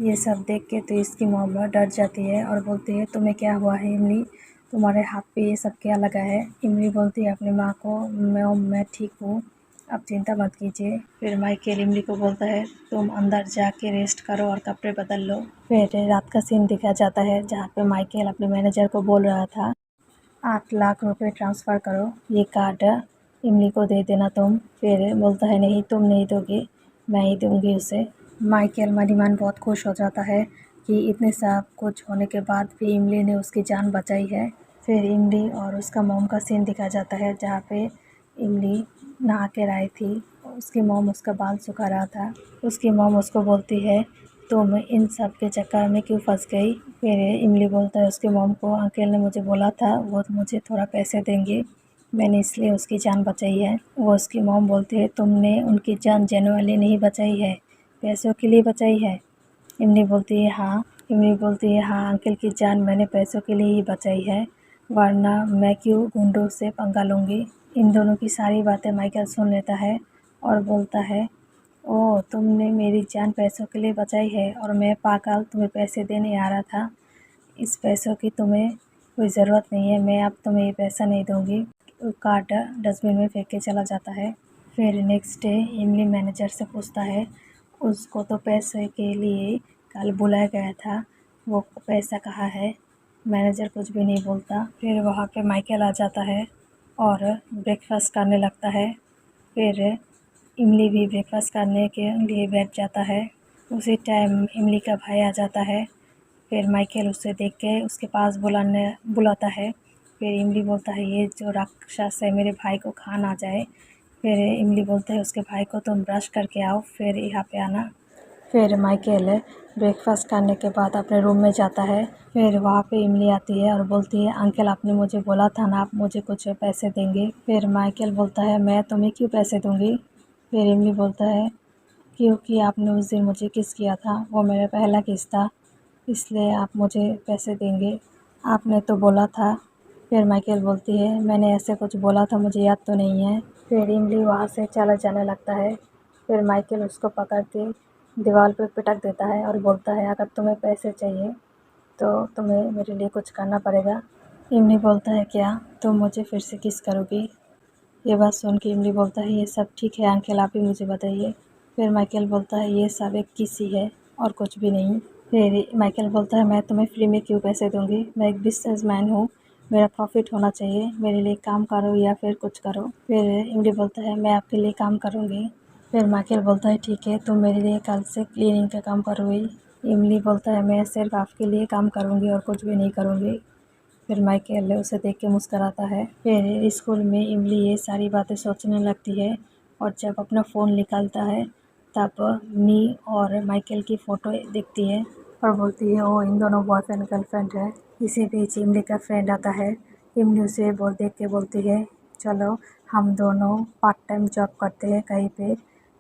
ये सब देख के तो इसकी मॉम डर जाती है और बोलती है तुम्हें क्या हुआ है इमली, तुम्हारे हाथ पे ये सब क्या लगा है। इमली बोलती है अपनी माँ को मैं ठीक हूँ, अब चिंता मत कीजिए। फिर माइकल इमली को बोलता है तुम अंदर जाके रेस्ट करो और कपड़े बदल लो। फिर रात का सीन दिखाया जाता है जहाँ पे माइकल अपने मैनेजर को बोल रहा था 8 लाख रुपए ट्रांसफ़र करो, ये कार्ड इमली को दे देना तुम। फिर बोलता है नहीं तुम नहीं दोगे, मैं ही दूंगी उसे। माइकल मनीमान बहुत खुश हो जाता है कि इतने सब कुछ होने के बाद भी इमली ने उसकी जान बचाई है। फिर इमली और उसका मॉम का सीन दिखाया जाता है जहाँ पे इमली नहा कर आई थी, उसकी मॉम उसका बाल सुखा रहा था। उसकी मॉम उसको बोलती है तुम इन सब के चक्कर में क्यों फंस गई। फिर इमली बोलता है उसके मॉम को अंकल ने मुझे बोला था वो मुझे थोड़ा पैसे देंगे, मैंने इसलिए उसकी जान बचाई है। वो उसकी मॉम बोलती है तुमने उनकी जान जेनुइनली नहीं बचाई है, पैसों के लिए बचाई है। इमली बोलती है हाँ। इमली बोलती है हाँ अंकल की जान मैंने पैसों के लिए ही बचाई है, वरना मैं क्यों गुंडों से पंगा लूँगी। इन दोनों की सारी बातें माइकल सुन लेता है और बोलता है ओह तुमने मेरी जान पैसों के लिए बचाई है और मैं पागल तुम्हें पैसे देने आ रहा था, इस पैसों की तुम्हें कोई ज़रूरत नहीं है, मैं अब तुम्हें ये पैसा नहीं दूँगी। वो कार्ड डस्टबिन में फेंक के चला जाता है। फिर नेक्स्ट डे इमली मैनेजर से पूछता है उसको तो पैसे के लिए कल बुलाया गया था, वो पैसा कहाँ है। मैनेजर कुछ भी नहीं बोलता। फिर वहाँ पे माइकल आ जाता है और ब्रेकफास्ट करने लगता है। फिर इमली भी ब्रेकफास्ट करने के लिए बैठ जाता है। उसी टाइम इमली का भाई आ जाता है। फिर माइकल उसे देख के उसके पास बुलाता है। फिर इमली बोलता है ये जो राक्षस है मेरे भाई को खा ना जाए। फिर इमली बोलता है उसके भाई को तुम ब्रश करके आओ फिर यहाँ पे आना। फिर माइकल ब्रेकफास्ट करने के बाद अपने रूम में जाता है। फिर वहाँ पे इमली आती है और बोलती है अंकल आपने मुझे बोला था ना आप मुझे कुछ पैसे देंगे। फिर माइकल बोलता है मैं तुम्हें क्यों पैसे दूँगी। फिर इमली बोलता है क्योंकि आपने उस दिन मुझे किस किया था, वो मेरा पहला किस था, इसलिए आप मुझे पैसे देंगे, आपने तो बोला था। फिर माइकल बोलती है मैंने ऐसे कुछ बोला था मुझे याद तो नहीं है। फिर इमली वहाँ से चला जाने लगता है। फिर माइकल उसको पकड़ के दीवार पे पिटक देता है और बोलता है अगर तुम्हें पैसे चाहिए तो तुम्हें मेरे लिए कुछ करना पड़ेगा। इमली बोलता है क्या तुम मुझे फिर से किस करोगी। ये बात सुन के इमली बोलता है ये सब ठीक है अंकल आप ही मुझे बताइए। फिर माइकल बोलता है ये सब एक किस ही है और कुछ भी नहीं। फिर माइकल बोलता है मैं तुम्हें फ्री में क्यों पैसे दूंगी, मैं एक बिजनेसमैन हूँ, मेरा प्रॉफिट होना चाहिए, मेरे लिए काम करो या फिर कुछ करो। फिर इमली बोलता है मैं आपके लिए काम करूँगी। फिर माइकल बोलता है ठीक है तुम मेरे लिए कल से क्लीनिंग का काम करोगी। इमली बोलता है मैं सिर्फ आपके लिए काम करूँगी और कुछ भी नहीं करूँगी। फिर माइकल उसे देख के मुस्कराता है। फिर स्कूल में इमली ये सारी बातें सोचने लगती है और जब अपना फ़ोन निकालता है तब मी और माइकल की फ़ोटो दिखती है और बोलती है ओ इन दोनों बॉयफ्रेंड गर्लफ्रेंड है। इसी बीच इमली का फ्रेंड आता है। इमली उसे देख के बोलती है चलो हम दोनों पार्ट टाइम जॉब करते हैं कहीं पे।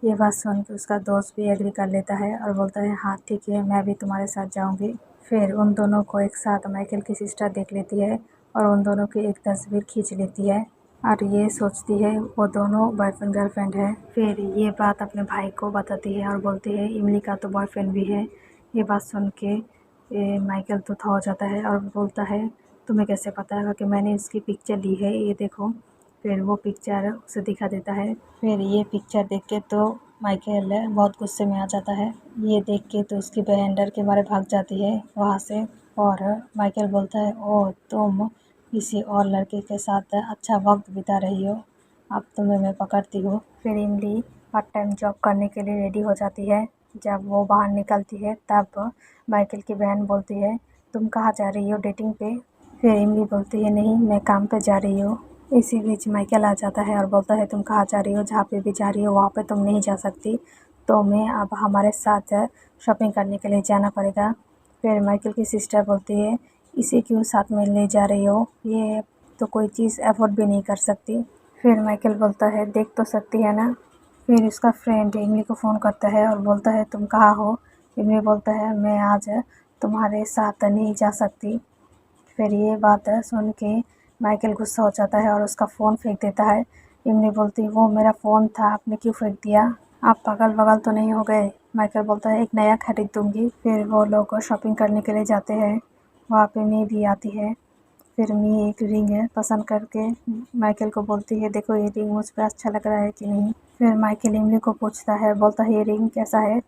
ये बात सुन के उसका दोस्त भी एग्री कर लेता है और बोलता है हाँ ठीक है मैं भी तुम्हारे साथ जाऊँगी। फिर उन दोनों को एक साथ माइकल की सिस्टर देख लेती है और उन दोनों की एक तस्वीर खींच लेती है और ये सोचती है वो दोनों बॉयफ्रेंड गर्लफ्रेंड है। फिर ये बात अपने भाई को बताती है और बोलती है इमली का तो बॉयफ्रेंड भी है। ये बात सुन के माइकल तो था हो जाता है और बोलता है तुम्हें कैसे पता है कि मैंने इसकी पिक्चर ली है, ये देखो। फिर वो पिक्चर उसे दिखा देता है। फिर ये पिक्चर देख के तो माइकल बहुत गुस्से में आ जाता है। ये देख के तो उसकी बहन डर के मारे भाग जाती है वहाँ से और माइकल बोलता है ओह तुम किसी और लड़के के साथ अच्छा वक्त बिता रही हो, अब तुम्हें मैं पकड़ती हूँ। फिर इमली पार्ट टाइम जॉब करने के लिए रेडी हो जाती है। जब वो बाहर निकलती है तब माइकल की बहन बोलती है तुम कहाँ जा रही हो डेटिंग पे। फिर इमली बोलती है नहीं मैं काम पे जा रही हूँ। इसी बीच माइकल आ जाता है और बोलता है तुम कहाँ जा रही हो, जहाँ पे भी जा रही हो वहाँ पे तुम नहीं जा सकती, तो मैं अब हमारे साथ शॉपिंग करने के लिए जाना पड़ेगा। फिर माइकल की सिस्टर बोलती है इसे क्यों साथ में ले जा रही हो, ये तो कोई चीज़ अफोर्ड भी नहीं कर सकती। फिर माइकल बोलता है देख तो सकती है ना। फिर उसका फ्रेंड इमली को फ़ोन करता है और बोलता है तुम कहाँ हो। इमली बोलता है मैं आज तुम्हारे साथ नहीं जा सकती। फिर ये बात सुन के माइकल गुस्सा हो जाता है और उसका फ़ोन फेंक देता है। इमली बोलती वो मेरा फ़ोन था आपने क्यों फेंक दिया, आप पागल वगल तो नहीं हो गए। माइकल बोलता है एक नया खरीद दूँगी। फिर वो लोग शॉपिंग करने के लिए जाते हैं। वहाँ पे मी भी आती है। फिर मी एक रिंग है पसंद करके माइकल को बोलती है देखो ये रिंग मुझ पर अच्छा लग रहा है कि नहीं। फिर माइकल इमली को पूछता है, बोलता है ये रिंग कैसा है।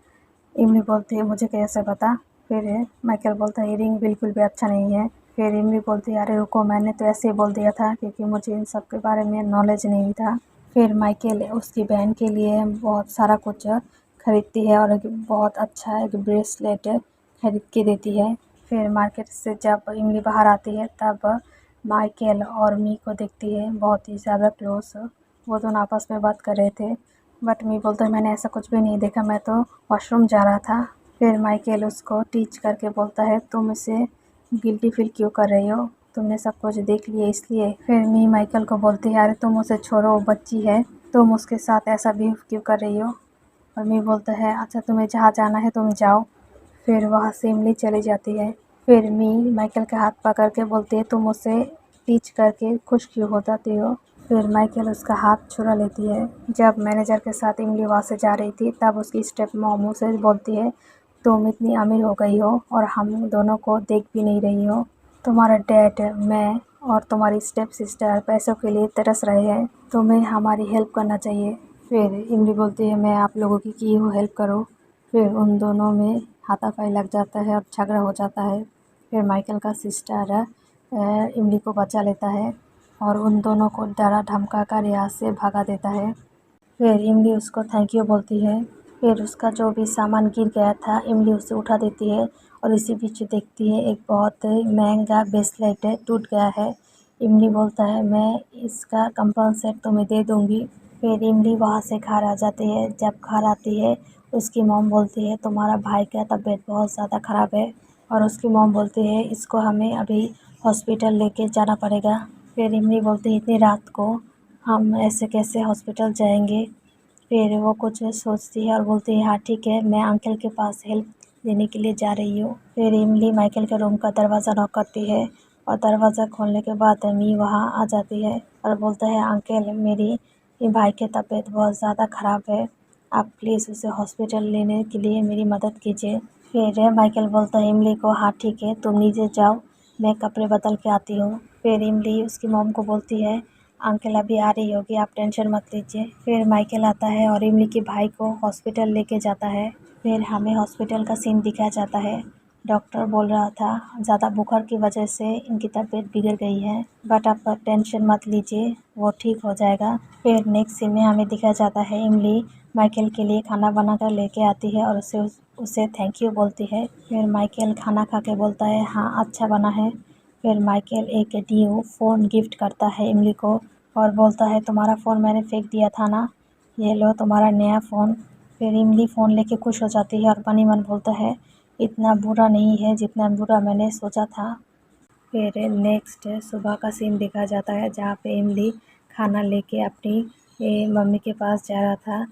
इमली बोलती है मुझे कैसे पता। फिर माइकल बोलता है ये रिंग बिल्कुल भी अच्छा नहीं है। फिर इमली बोलती है अरे रुको, मैंने तो ऐसे ही बोल दिया था क्योंकि मुझे इन सब के बारे में नॉलेज नहीं था। फिर माइकल उसकी बहन के लिए बहुत सारा कुछ खरीदती है और एक बहुत अच्छा एक ब्रेसलेट खरीद के देती है। फिर मार्केट से जब इमली बाहर आती है तब माइकल और मी को देखती है बहुत ही ज़्यादा क्लोज। वो दोनों आपस में बात कर रहे थे, बट मी बोलता है मैंने ऐसा कुछ भी नहीं देखा, मैं तो वॉशरूम जा रहा था। फिर माइकल उसको टीच करके बोलता है तुम इसे गिल्टी फील क्यों कर रही हो, तुमने सब कुछ देख लिया इसलिए। फिर मी माइकल को बोलती है अरे तुम उसे छोड़ो, वो बच्ची है, तुम उसके साथ ऐसा बिहेव क्यों कर रही हो। और मी बोलता है अच्छा तुम्हें जहाँ जाना है तुम जाओ। फिर वहाँ से इमली चली जाती है। फिर मी माइकल के हाथ पकड़ के बोलती है तुम उसे टीच करके खुश क्यों हो जाती हो। फिर माइकल उसका हाथ छुड़ा लेती है। जब मैनेजर के साथ इमली वहाँ से जा रही थी तब उसकी स्टेप मॉम उसे बोलती है तुम इतनी अमीर हो गई हो और हम दोनों को देख भी नहीं रही हो। तुम्हारा डैड, मैं और तुम्हारी स्टेप सिस्टर पैसों के लिए तरस रहे हैं, तुम्हें हमारी हेल्प करना चाहिए। फिर इमली बोलती है मैं आप लोगों की हो हेल्प करो। फिर उन दोनों में हाथापाई लग जाता है और झगड़ा हो जाता है। फिर माइकल का सिस्टर इमली को बचा लेता है और उन दोनों को डरा धमका कर यहाँ से भगा देता है। फिर इमली उसको थैंक यू बोलती है। फिर उसका जो भी सामान गिर गया था इमली उसे उठा देती है और इसी बीच देखती है एक बहुत महंगा ब्रेसलेट टूट गया है। इमली बोलता है मैं इसका कंपनसेट तुम्हें दे दूँगी। फिर इमली वहाँ से घर आ जाती है। जब घर आती है उसकी मॉम बोलती है तुम्हारा भाई का तबीयत बहुत ज़्यादा ख़राब है और उसकी मॉम बोलती है इसको हमें अभी हॉस्पिटल लेके जाना पड़ेगा। फिर इमली बोलती है इतनी रात को हम ऐसे कैसे हॉस्पिटल जाएंगे। फिर वो कुछ सोचती है और बोलती है हाँ ठीक है, मैं अंकल के पास हेल्प लेने के लिए जा रही हूँ। फिर इमली माइकल के रूम का दरवाज़ा नॉक करती है और दरवाज़ा खोलने के बाद मी वहाँ आ जाती है और बोलता है अंकल मेरी भाई की तबीयत बहुत ज़्यादा ख़राब है, आप प्लीज़ उसे हॉस्पिटल लेने के लिए मेरी मदद कीजिए। फिर माइकल बोलता है इमली को हाँ ठीक है तुम नीचे जाओ, मैं कपड़े बदल के आती हूँ। फिर इमली उसकी मॉम को बोलती है अंकल अभी आ रही होगी, आप टेंशन मत लीजिए। फिर माइकल आता है और इमली के भाई को हॉस्पिटल लेके जाता है। फिर हमें हॉस्पिटल का सीन दिखाया जाता है। डॉक्टर बोल रहा था ज़्यादा बुखार की वजह से इनकी तबीयत बिगड़ गई है, बट आप टेंशन मत लीजिए, वो ठीक हो जाएगा। फिर नेक्स्ट सीन में हमें दिखाया जाता है इमली माइकल के लिए खाना बना कर लेके आती है और उसे थैंक यू बोलती है। फिर माइकल खाना खा के बोलता है हाँ अच्छा बना है। फिर माइकल एक न्यू फ़ोन गिफ्ट करता है इमली को और बोलता है तुम्हारा फ़ोन मैंने फेंक दिया था ना, ये लो तुम्हारा नया फ़ोन। फिर इमली फ़ोन लेके खुश हो जाती है और मनी मन बोलता है इतना बुरा नहीं है जितना बुरा मैंने सोचा था। फिर नेक्स्ट सुबह का सीन देखा जाता है जहाँ पे इमली खाना लेके अपनी मम्मी के पास जा रहा था।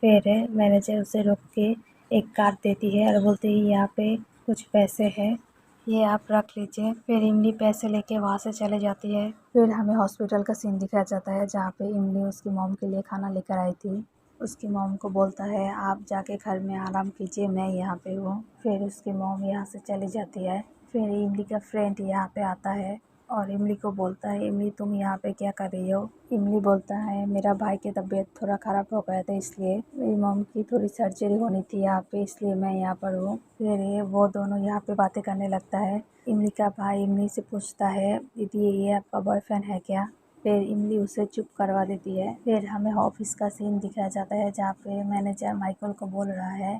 फिर मैनेजर उसे रोक के एक कार्ड देती है और बोलती है यहाँ पे कुछ पैसे हैं, ये आप रख लीजिए। फिर इमली पैसे लेके वहाँ से चले जाती है। फिर हमें हॉस्पिटल का सीन दिखाया जाता है जहाँ पे इमली उसकी मॉम के लिए खाना लेकर आई थी। उसकी मॉम को बोलता है आप जाके घर में आराम कीजिए, मैं यहाँ पे हूँ। फिर उसकी मॉम यहाँ से चली जाती है। फिर इमली का फ्रेंड यहाँ पे आता है और इमली को बोलता है इमली तुम यहाँ पे क्या कर रही हो। इमली बोलता है मेरा भाई की तबीयत थोड़ा ख़राब हो गया था, इसलिए मेरी मॉम की थोड़ी सर्जरी होनी थी यहाँ पे, इसलिए मैं यहाँ पर हूँ। फिर वो दोनों यहाँ पे बातें करने लगता है। इमली का भाई इमली से पूछता है दीदी ये आपका बॉयफ्रेंड है क्या। फिर इमली उसे चुप करवा देती है। फिर हमें ऑफिस का सीन दिखाया जाता है जहाँ पे मैनेजर माइकल को बोल रहा है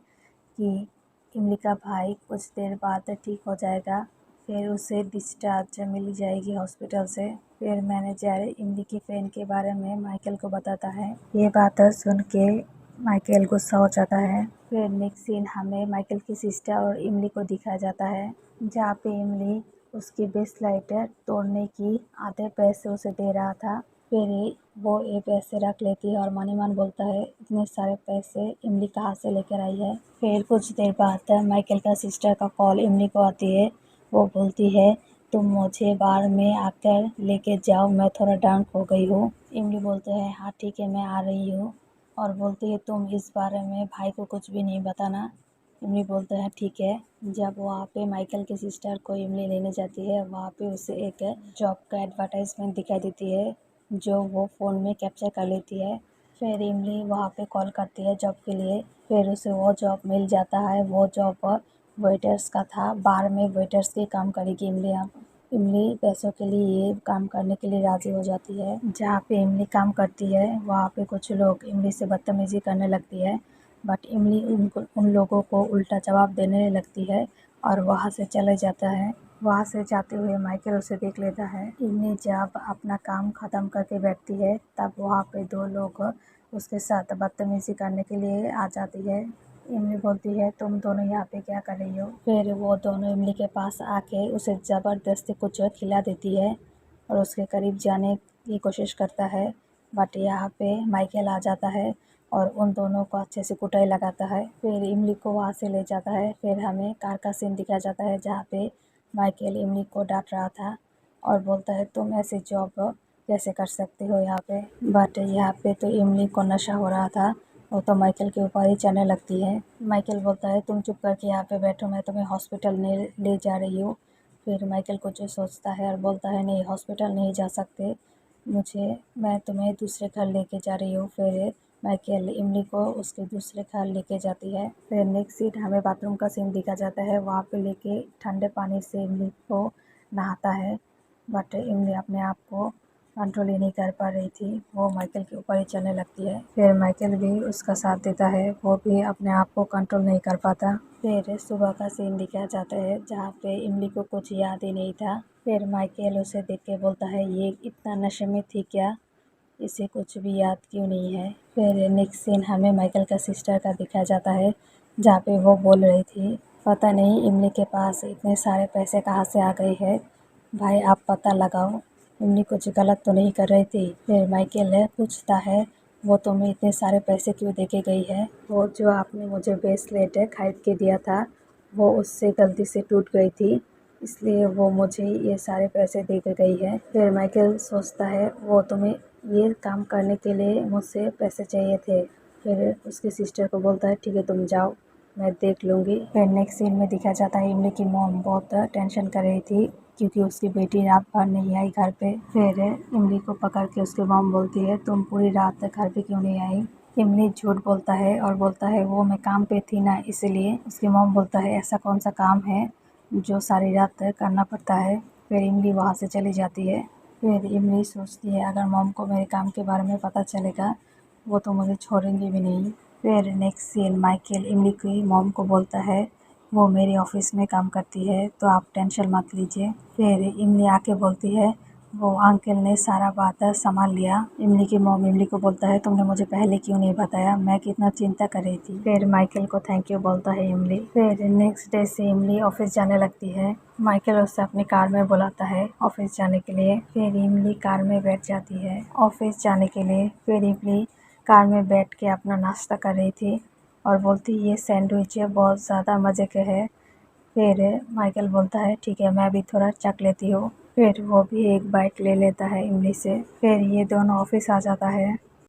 कि इमली का भाई कुछ देर बाद ठीक हो जाएगा, फिर उसे डिस्चार्ज मिल जाएगी हॉस्पिटल से। फिर मैनेजर इमली की फ्रेंड के बारे में माइकल को बताता है। ये बात सुन के माइकल गुस्सा हो जाता है। फिर नेक्स्ट सीन हमें माइकल की सिस्टर और इमली को दिखाया जाता है जहाँ पे इमली उसकी ब्रेसलेट तोड़ने की आधे पैसे उसे दे रहा था। फिर वो ये पैसे रख लेती है और मनी मन बोलता है इतने सारे पैसे इमली कहाँ से लेकर आई है। फिर कुछ देर बाद माइकल का सिस्टर का कॉल इमली को आती है। वो बोलती है तुम मुझे बार में आकर लेके जाओ, मैं थोड़ा डांट हो गई हूँ। इमली बोलते हैं हाँ ठीक है मैं आ रही हूँ। और बोलती है तुम इस बारे में भाई को कुछ भी नहीं बताना। इमली बोलता है ठीक है। जब वहाँ पे माइकल की सिस्टर को इमली लेने जाती है, वहाँ पे उसे एक जॉब का एडवर्टाइजमेंट दिखाई देती है जो वो फ़ोन में कैप्चर कर लेती है। फिर इमली वहाँ पे कॉल करती है जॉब के लिए। फिर उसे वो जॉब मिल जाता है। वो जॉब वेटर्स का था। बार में वेटर्स के काम करेगी इमली। अब इमली पैसों के लिए ये काम करने के लिए राज़ी हो जाती है। जहाँ पे इमली काम करती है वहाँ पे कुछ लोग इमली से बदतमीज़ी करने लगती है, बट इमली उन लोगों को उल्टा जवाब देने लगती है और वहाँ से चले जाता है। वहाँ से जाते हुए माइकल उसे देख लेता है। इमली जब अपना काम ख़त्म करके बैठती है तब वहाँ पे दो लोग उसके साथ बदतमीज़ी करने के लिए आ जाती है। इमली बोलती है तुम दोनों यहाँ पे क्या कर रही हो। फिर वो दोनों इमली के पास आके उसे ज़बरदस्ती कुछ खिला देती है और उसके करीब जाने की कोशिश करता है, बट यहाँ पे माइकल आ जाता है और उन दोनों को अच्छे से कुटाई लगाता है। फिर इमली को वहाँ से ले जाता है। फिर हमें कार का सीन दिखाया जाता है जहाँ पे माइकल इमली को डांट रहा था और बोलता है तुम ऐसी जॉब कैसे कर सकते हो यहाँ पे। बट यहाँ पे तो इमली को नशा हो रहा था। वो तो माइकल के ऊपर ही चढ़ने लगती है। माइकल बोलता है तुम चुप करके यहाँ पे बैठो, मैं तुम्हें हॉस्पिटल ले जा रही हूँ। फिर माइकल कुछ सोचता है और बोलता है नहीं, हॉस्पिटल नहीं जा सकते, मैं तुम्हें दूसरे घर लेके जा रही हूँ। फिर माइकल इमली को उसके दूसरे घर लेके जाती है। फिर नेक्स्ट सीट हमें बाथरूम का सीन दिखा जाता है। वहाँ पे लेके ठंडे पानी से इमली को नहाता है, बट इमली अपने आप को कंट्रोल ही नहीं कर पा रही थी। वो माइकल के ऊपर ही चलने लगती है। फिर माइकल भी उसका साथ देता है। वो भी अपने आप को कंट्रोल नहीं कर पाता। फिर सुबह का सीन दिखाया जाता है जहाँ पे इमली को कुछ याद ही नहीं था। फिर माइकल उसे देख के बोलता है ये इतना नशे में थी क्या, इसे कुछ भी याद क्यों नहीं है। फिर नेक्स्ट सीन हमें माइकल का सिस्टर का दिखाया जाता है जहाँ पे वो बोल रही थी पता नहीं इमली के पास इतने सारे पैसे कहाँ से आ गए हैं, भाई आप पता लगाओ, इमली कुछ गलत तो नहीं कर रही थी। फिर माइकल पूछता है वो तुम्हें इतने सारे पैसे क्यों दे के गई है। वो जो आपने मुझे ब्रेसलेट खरीद के दिया था वो उससे गलती से टूट गई थी, इसलिए वो मुझे ये सारे पैसे दे के गई है। फिर माइकल सोचता है वो तुम्हें ये काम करने के लिए मुझसे पैसे चाहिए थे। फिर उसकी सिस्टर को बोलता है ठीक है तुम जाओ, मैं देख लूँगी। फिर नेक्स्ट सीन में दिखाया जाता है इमली की मॉम बहुत टेंशन कर रही थी क्योंकि उसकी बेटी रात भर नहीं आई घर पे। फिर इमली को पकड़ के उसकी मॉम बोलती है तुम पूरी रात घर पे क्यों नहीं आई। इमली झूठ बोलता है और बोलता है वो मैं काम पे थी ना इसलिए। उसकी मॉम बोलता है ऐसा कौन सा काम है जो सारी रात करना पड़ता है। फिर इमली वहाँ से चली जाती है। फिर इमली सोचती है अगर मॉम को मेरे काम के बारे में पता चलेगा वो तो मुझे छोड़ेंगे भी नहीं। फिर नेक्स्ट सीन माइकल इमली की मॉम को बोलता है वो मेरे ऑफिस में काम करती है तो आप टेंशन मत लीजिए। फिर इमली आके बोलती है वो अंकल ने सारा बात संभाल लिया। इमली की मॉम इमली को बोलता है तुमने मुझे पहले क्यों नहीं बताया, मैं कितना चिंता कर रही थी। फिर माइकल को थैंक यू बोलता है इमली। फिर नेक्स्ट डे से इमली ऑफिस जाने लगती है। माइकल उससे अपनी कार में बुलाता है ऑफिस जाने के लिए। फिर इमली कार में बैठ जाती है ऑफिस जाने के लिए। फिर इमली कार में बैठ के अपना नाश्ता कर रही थी और बोलती ये सैंडविच बहुत ज़्यादा मज़े के है। फिर माइकल बोलता है ठीक है मैं भी थोड़ा चख लेती हूँ। फिर वो भी एक बाइट ले लेता है इमली से। फिर ये दोनों ऑफिस आ जाता है।